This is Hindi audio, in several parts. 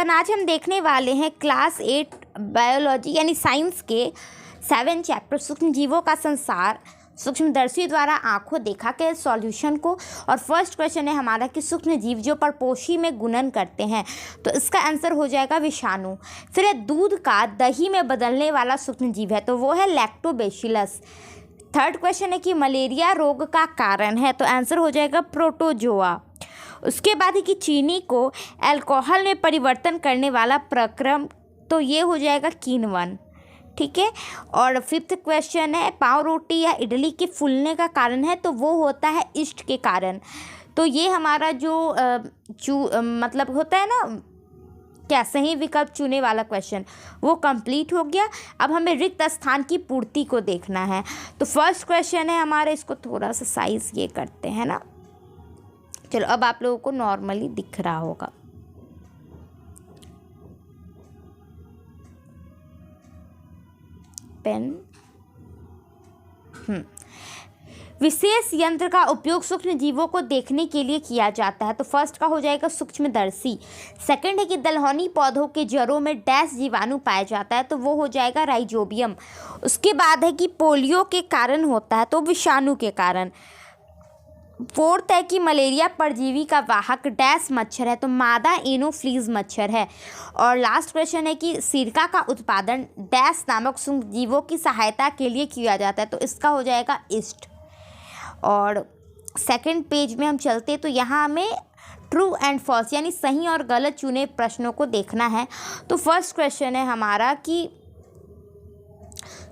स्टूडेंट आज हम देखने वाले हैं क्लास 8 बायोलॉजी यानी साइंस के 7 चैप्टर सूक्ष्म जीवों का संसार सूक्ष्मदर्शी द्वारा आंखों देखा के सॉल्यूशन को। और फर्स्ट क्वेश्चन है हमारा कि सूक्ष्म जीव जो परपोषी में गुणन करते हैं, तो इसका आंसर हो जाएगा विषाणु। फिर है दूध का दही में बदलने वाला सूक्ष्म जीव है, तो वो है लैक्टोबैसिलस। थर्ड क्वेश्चन है कि मलेरिया रोग का कारण है, तो आंसर हो जाएगा प्रोटोजोआ। उसके बाद है कि चीनी को अल्कोहल में परिवर्तन करने वाला प्रक्रम, तो ये हो जाएगा किण्वन। ठीक है। और फिफ्थ क्वेश्चन है पाव रोटी या इडली के फूलने का कारण है, तो वो होता है ईस्ट के कारण। तो ये हमारा जो मतलब होता है ना क्या सही विकल्प चुने वाला क्वेश्चन, वो कंप्लीट हो गया। अब हमें रिक्त स्थान की पूर्ति को देखना है। तो फर्स्ट क्वेश्चन है हमारा, इसको थोड़ा सा साइज ये करते हैं ना, चलो अब आप लोगों को नॉर्मली दिख रहा होगा। पेन विशेष यंत्र का उपयोग सूक्ष्म जीवों को देखने के लिए किया जाता है, तो फर्स्ट का हो जाएगा सूक्ष्मदर्शी। सेकंड है कि दलहनी पौधों के जड़ों में डैश जीवाणु पाया जाता है, तो वो हो जाएगा राइजोबियम। उसके बाद है कि पोलियो के कारण होता है, तो विषाणु के कारण। फोर्थ है कि मलेरिया परजीवी का वाहक डैश मच्छर है, तो मादा एनोफ्लीज मच्छर है। और लास्ट क्वेश्चन है कि सिरका का उत्पादन डैश नामक सूक्ष्म जीवों की सहायता के लिए किया जाता है, तो इसका हो जाएगा ईस्ट। और सेकंड पेज में हम चलते, तो यहाँ हमें ट्रू एंड फॉल्स यानी सही और गलत चुने प्रश्नों को देखना है। तो फर्स्ट क्वेश्चन है हमारा कि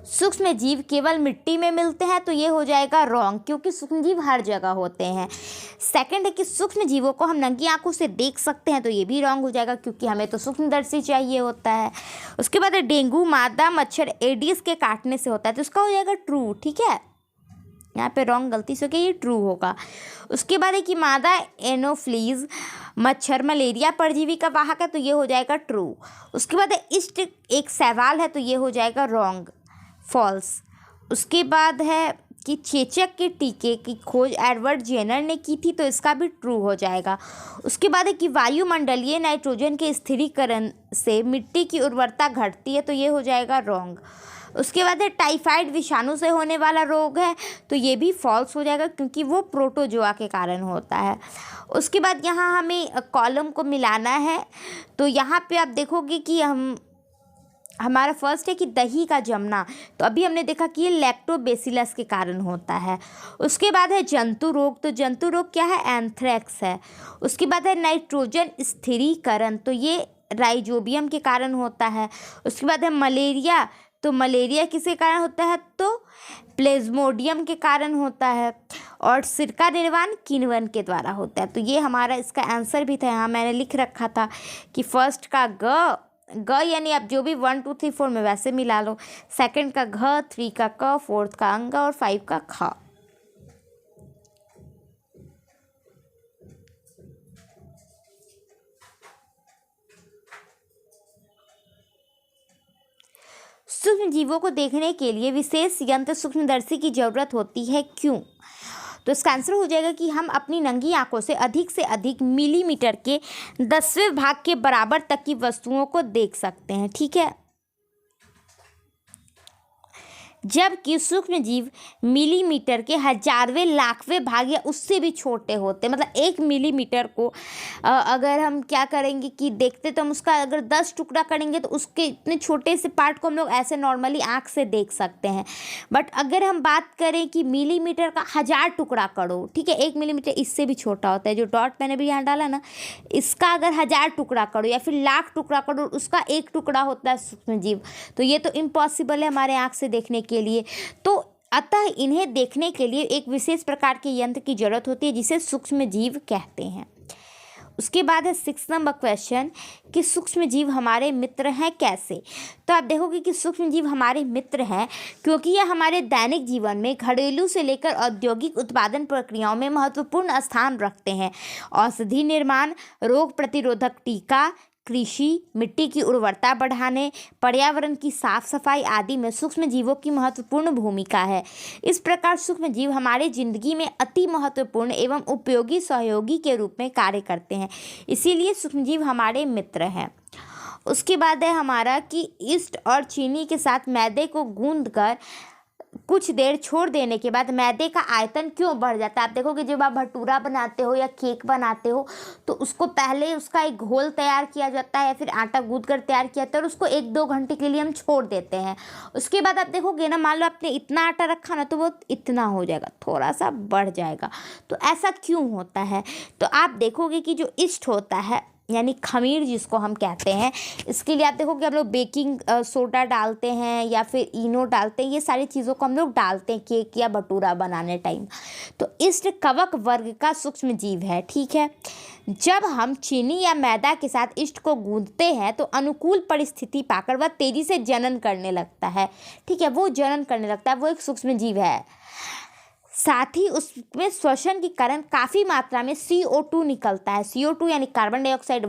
सूक्ष्म जीव केवल मिट्टी में मिलते हैं, तो ये हो जाएगा रॉन्ग, क्योंकि सूक्ष्म जीव हर जगह होते हैं। सेकंड है कि सूक्ष्म जीवों को हम नंगी आंखों से देख सकते हैं, तो ये भी रॉन्ग हो जाएगा, क्योंकि हमें तो सूक्ष्मदर्शी चाहिए होता है। उसके बाद डेंगू मादा मच्छर एडिस के काटने से होता है, तो इसका हो जाएगा ट्रू। ठीक है, यहाँ पे रॉन्ग गलती से कि ये ट्रू होगा। उसके बाद है कि मादा एनोफ्लीज मच्छर मलेरिया परजीवी का वाहक है, तो ये हो जाएगा ट्रू। उसके बाद ईस्ट एक सवाल है, तो ये हो जाएगा रॉन्ग, फॉल्स। उसके बाद है कि चेचक के टीके की खोज एडवर्ड जेनर ने की थी, तो इसका भी ट्रू हो जाएगा। उसके बाद है कि वायुमंडलीय नाइट्रोजन के स्थिरीकरण से मिट्टी की उर्वरता घटती है, तो ये हो जाएगा रॉन्ग। उसके बाद है टाइफाइड विषाणु से होने वाला रोग है, तो ये भी फॉल्स हो जाएगा, क्योंकि वो प्रोटोजोआ के कारण होता है। उसके बाद यहाँ हमें कॉलम को मिलाना है, तो यहाँ पे आप देखोगे कि हमारा फर्स्ट है कि दही का जमना, तो अभी हमने देखा कि ये लैक्टोबैसिलस के कारण होता है। उसके बाद है जंतु रोग, तो जंतु रोग क्या है, एंथ्रेक्स है। उसके बाद है नाइट्रोजन स्थिरीकरण, तो ये राइजोबियम के कारण होता है। उसके बाद है मलेरिया, तो मलेरिया किसके कारण होता है, तो प्लेज्मोडियम के कारण होता है। और सिरका निर्माण किण्वन के द्वारा होता है, तो ये हमारा इसका आंसर भी था। यहाँ मैंने लिख रखा था कि फर्स्ट का ग यानी आप जो भी 1 2 3 4 में वैसे मिला लो। सेकंड का घ, 3 का क, फोर्थ का अंग और 5 का ख। सूक्ष्म जीवों को देखने के लिए विशेष यंत्र सूक्ष्मदर्शी की जरूरत होती है, क्यों? तो इसका आंसर हो जाएगा कि हम अपनी नंगी आंखों से अधिक मिलीमीटर के 10वें भाग के बराबर तक की वस्तुओं को देख सकते हैं। ठीक है, जबकि सूक्ष्म जीव मिलीमीटर के 1000वें लाखवें भाग या उससे भी छोटे होते हैं। मतलब 1 मिलीमीटर को अगर हम क्या करेंगे कि देखते, तो हम उसका अगर 10 टुकड़ा करेंगे, तो उसके इतने छोटे से पार्ट को हम लोग ऐसे नॉर्मली आँख से देख सकते हैं। बट अगर हम बात करें कि मिलीमीटर का 1000 टुकड़ा करो, ठीक है, 1 मिलीमीटर इससे भी छोटा होता है, जो डॉट मैंने भी यहाँ डाला ना, इसका अगर 1000 टुकड़ा करो या फिर लाख टुकड़ा करो, उसका 1 टुकड़ा होता है सूक्ष्म जीव, तो ये तो इम्पॉसिबल है हमारे आँख से देखने के लिए। तो अतः इन्हें देखने के लिए एक विशेष प्रकार के यंत्र की जरूरत होती है, जिसे सूक्ष्म जीव कहते हैं। उसके बाद है 6 नंबर क्वेश्चन कि सूक्ष्म जीव हमारे मित्र हैं कैसे। तो आप देखोगे कि सूक्ष्म जीव हमारे मित्र हैं क्योंकि यह हमारे दैनिक जीवन में घरेलू से लेकर औद्योगिक उत्पादन प्रक्रियाओं में महत्वपूर्ण स्थान रखते हैं। औषधि निर्माण, रोग प्रतिरोधक टीका, कृषि, मिट्टी की उर्वरता बढ़ाने, पर्यावरण की साफ सफाई आदि में सूक्ष्म जीवों की महत्वपूर्ण भूमिका है। इस प्रकार सूक्ष्म जीव हमारे जिंदगी में अति महत्वपूर्ण एवं उपयोगी सहयोगी के रूप में कार्य करते हैं, इसीलिए सूक्ष्म जीव हमारे मित्र हैं। उसके बाद है हमारा कि ईस्ट और चीनी के साथ मैदे को गूंद कर कुछ देर छोड़ देने के बाद मैदे का आयतन क्यों बढ़ जाता है। आप देखोगे जब आप भटूरा बनाते हो या केक बनाते हो तो उसको पहले उसका एक घोल तैयार किया जाता है या फिर आटा गूंद कर तैयार किया जाता है और उसको 1-2 घंटे के लिए हम छोड़ देते हैं। उसके बाद आप देखोगे ना, मान लो आपने इतना आटा रखा ना तो वो इतना हो जाएगा, थोड़ा सा बढ़ जाएगा। तो ऐसा क्यों होता है? तो आप देखोगे कि जो ईस्ट होता है यानी खमीर जिसको हम कहते हैं, इसके लिए आप देखोगे हम लोग बेकिंग सोडा डालते हैं या फिर इनो डालते हैं। ये सारी चीज़ों को हम लोग डालते हैं केक या भटूरा बनाने टाइम। तो ईस्ट कवक वर्ग का सूक्ष्म जीव है, ठीक है। जब हम चीनी या मैदा के साथ ईस्ट को गूंदते हैं तो अनुकूल परिस्थिति पाकर वह तेजी से जनन करने लगता है, ठीक है। वो जनन करने लगता है, वो एक सूक्ष्म जीव है। साथ ही उसमें श्वसन के कारण काफ़ी मात्रा में CO2 निकलता है। CO2 यानी कार्बन डाइऑक्साइड।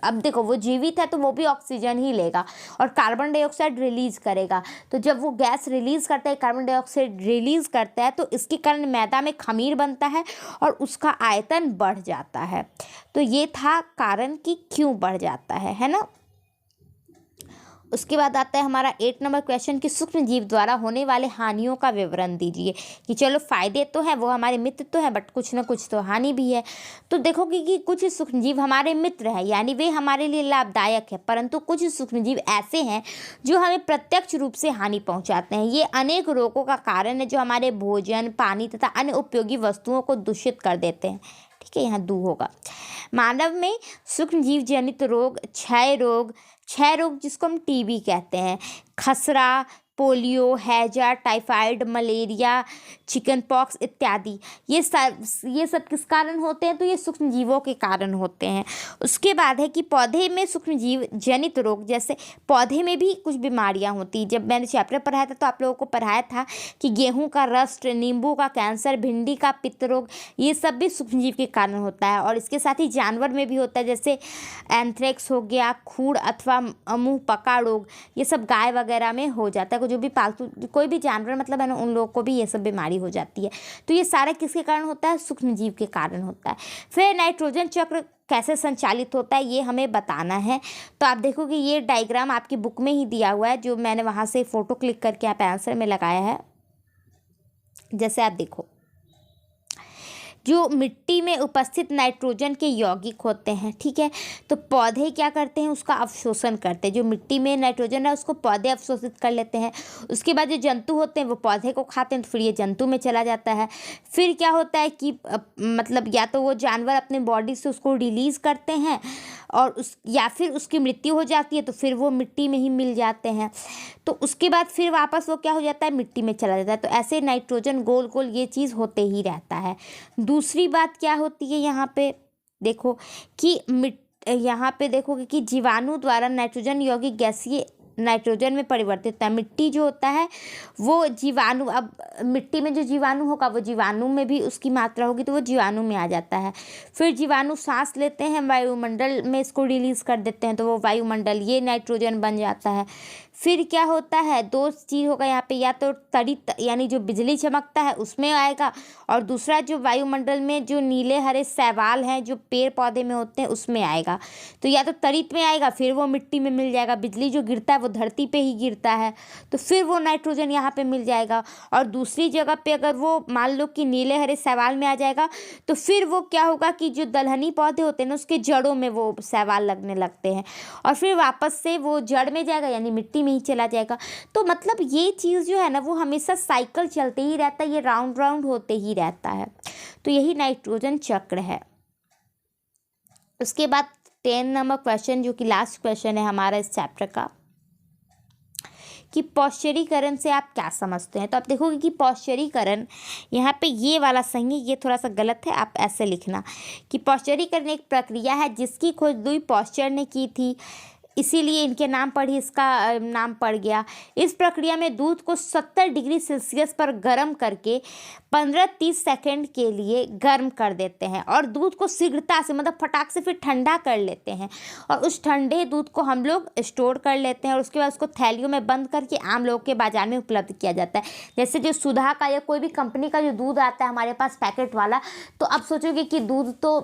अब देखो वो जीवित है तो वो भी ऑक्सीजन ही लेगा और कार्बन डाइऑक्साइड रिलीज़ करेगा। तो जब वो गैस रिलीज़ करता है, कार्बन डाइऑक्साइड रिलीज़ करता है, तो इसके कारण मैदा में खमीर बनता है और उसका आयतन बढ़ जाता है। तो ये था कारण कि क्यों बढ़ जाता है ना। उसके बाद आता है हमारा 8 नंबर क्वेश्चन कि सूक्ष्म जीव द्वारा होने वाले हानियों का विवरण दीजिए। कि चलो फ़ायदे तो हैं, वो हमारे मित्र तो हैं, बट कुछ ना कुछ तो हानि भी है। तो देखोगे कि कुछ सूक्ष्म जीव हमारे मित्र हैं यानी वे हमारे लिए लाभदायक है, परंतु कुछ सूक्ष्म जीव ऐसे हैं जो हमें प्रत्यक्ष रूप से हानि पहुँचाते हैं। ये अनेक रोगों का कारण है जो हमारे भोजन, पानी तथा अन्य उपयोगी वस्तुओं को दूषित कर देते हैं, ठीक है। यहाँ दू होगा। मानव में सूक्ष्म जीव जनित रोग, क्षय रोग जिसको हम टीबी कहते हैं, खसरा, पोलियो, हैजा, टाइफाइड, मलेरिया, चिकन पॉक्स इत्यादि, ये सब किस कारण होते हैं? तो ये सूक्ष्म जीवों के कारण होते हैं। उसके बाद है कि पौधे में सूक्ष्म जीव जनित रोग, जैसे पौधे में भी कुछ बीमारियां होती। जब मैंने चैप्टर पढ़ाया था तो आप लोगों को पढ़ाया था कि गेहूं का रस्ट, नींबू का कैंसर, भिंडी का पित्त रोग, ये सब भी सूक्ष्म जीव के कारण होता है। और इसके साथ ही जानवर में भी होता है, जैसे एंथ्रेक्स हो गया, खूड़ अथवा मुँह पका रोग, ये सब गाय वगैरह में हो जाता है। जो भी पालतू कोई भी जानवर मतलब है ना, उन लोगों को भी ये सब बीमारी हो जाती है। तो ये सारा किसके कारण होता है? सूक्ष्म जीव के कारण होता है। फिर नाइट्रोजन चक्र कैसे संचालित होता है ये हमें बताना है। तो आप देखोगे ये डायग्राम आपकी बुक में ही दिया हुआ है, जो मैंने वहाँ से फ़ोटो क्लिक करके आप आंसर में लगाया है। जैसे आप देखो, जो मिट्टी में उपस्थित नाइट्रोजन के यौगिक होते हैं, ठीक है, तो पौधे क्या करते हैं? उसका अवशोषण करते हैं। जो मिट्टी में नाइट्रोजन है उसको पौधे अवशोषित कर लेते हैं। उसके बाद जो जंतु होते हैं वो पौधे को खाते हैं, तो फिर ये जंतु में चला जाता है। फिर क्या होता है कि मतलब या तो वो जानवर अपने बॉडी से उसको रिलीज़ करते हैं और या फिर उसकी मृत्यु हो जाती है, तो फिर वो मिट्टी में ही मिल जाते हैं। तो उसके बाद फिर वापस वो क्या हो जाता है? मिट्टी में चला जाता है। तो ऐसे नाइट्रोजन गोल गोल ये चीज़ होते ही रहता है। दूसरी बात क्या होती है यहाँ पे देखो कि यहाँ पे देखोगे कि जीवाणु द्वारा नाइट्रोजन यौगिक गैसीय नाइट्रोजन में परिवर्तित होता है। मिट्टी जो होता है वो जीवाणु, अब मिट्टी में जो जीवाणु होगा वो जीवाणु में भी उसकी मात्रा होगी तो वो जीवाणु में आ जाता है। फिर जीवाणु सांस लेते हैं, वायुमंडल में इसको रिलीज़ कर देते हैं, तो वो वायुमंडल ये नाइट्रोजन बन जाता है। फिर क्या होता है? 2 चीज़ होगा यहाँ पे, या तो तड़ित यानी जो बिजली चमकता है उसमें आएगा, और दूसरा जो वायुमंडल में जो नीले हरे शैवाल हैं जो पेड़ पौधे में होते हैं उसमें आएगा। तो या तो तड़ित में आएगा, फिर वो मिट्टी में मिल जाएगा। बिजली जो गिरता है वो धरती पे ही गिरता है, तो फिर वो नाइट्रोजन यहाँ पे मिल जाएगा। और दूसरी जगह पे अगर वो मान लो कि नीले हरे शैवाल में आ जाएगा, तो फिर वो क्या होगा कि जो दलहनी पौधे होते हैं ना उसके जड़ों में वो शैवाल लगने लगते हैं, और फिर वापस से वो जड़ में जाएगा यानी मिट्टी में ही चला जाएगा। तो मतलब ये चीज़ जो है ना वो हमेशा साइकिल चलते ही रहता है, ये राउंड राउंड होते ही रहता है। तो यही नाइट्रोजन चक्र है। उसके बाद 10 नंबर क्वेश्चन, जो कि लास्ट क्वेश्चन है हमारा इस चैप्टर का, कि पौष्चरीकरण से आप क्या समझते हैं। तो आप देखोगे कि पौष्चरीकरण यहाँ पे ये वाला सही है, ये थोड़ा सा गलत है, आप ऐसे लिखना कि पौष्चरीकरण एक प्रक्रिया है जिसकी खोज लुई पॉस्चर ने की थी, इसीलिए इनके नाम पर ही इसका नाम पड़ गया। इस प्रक्रिया में दूध को 70 डिग्री सेल्सियस पर गर्म करके 15-30 सेकंड के लिए गर्म कर देते हैं और दूध को शीघ्रता से मतलब फटाक से फिर ठंडा कर लेते हैं, और उस ठंडे दूध को हम लोग स्टोर कर लेते हैं और उसके बाद उसको थैलियों में बंद करके आम लोगों के बाज़ार में उपलब्ध किया जाता है। जैसे जो सुधा का या कोई भी कंपनी का जो दूध आता है हमारे पास पैकेट वाला, तो आप सोचोगे कि दूध तो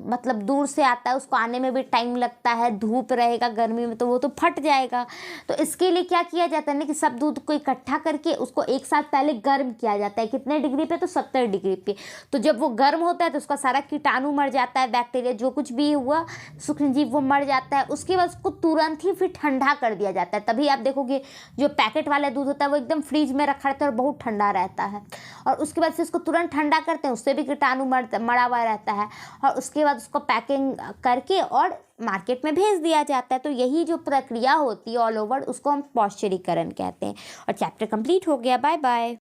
मतलब दूर से आता है, उसको आने में भी टाइम लगता है, धूप रहेगा, गर्मी गर्मी में तो वो तो फट जाएगा। तो इसके लिए क्या किया जाता है ना कि सब दूध को इकट्ठा करके उसको एक साथ पहले गर्म किया जाता है। कितने डिग्री पे? तो 70 डिग्री पे। तो जब वो गर्म होता है तो उसका सारा कीटाणु मर जाता है, बैक्टीरिया जो कुछ भी हुआ सूक्ष्मजीव वो मर जाता है। उसके बाद उसको तुरंत ही फिर ठंडा कर दिया जाता है। तभी आप देखोगे जो पैकेट वाला दूध होता है वो एकदम फ्रीज में रखा रहता है और बहुत ठंडा रहता है। और उसके बाद से उसको तुरंत ठंडा करते हैं, उससे भी कीटाणु मरा हुआ रहता है। और उसके बाद उसको पैकिंग करके और मार्केट में भेज दिया जाता है। तो यही जो प्रक्रिया होती है ऑल ओवर उसको हम पौष्चरीकरण कहते हैं। और चैप्टर कंप्लीट हो गया। Bye bye.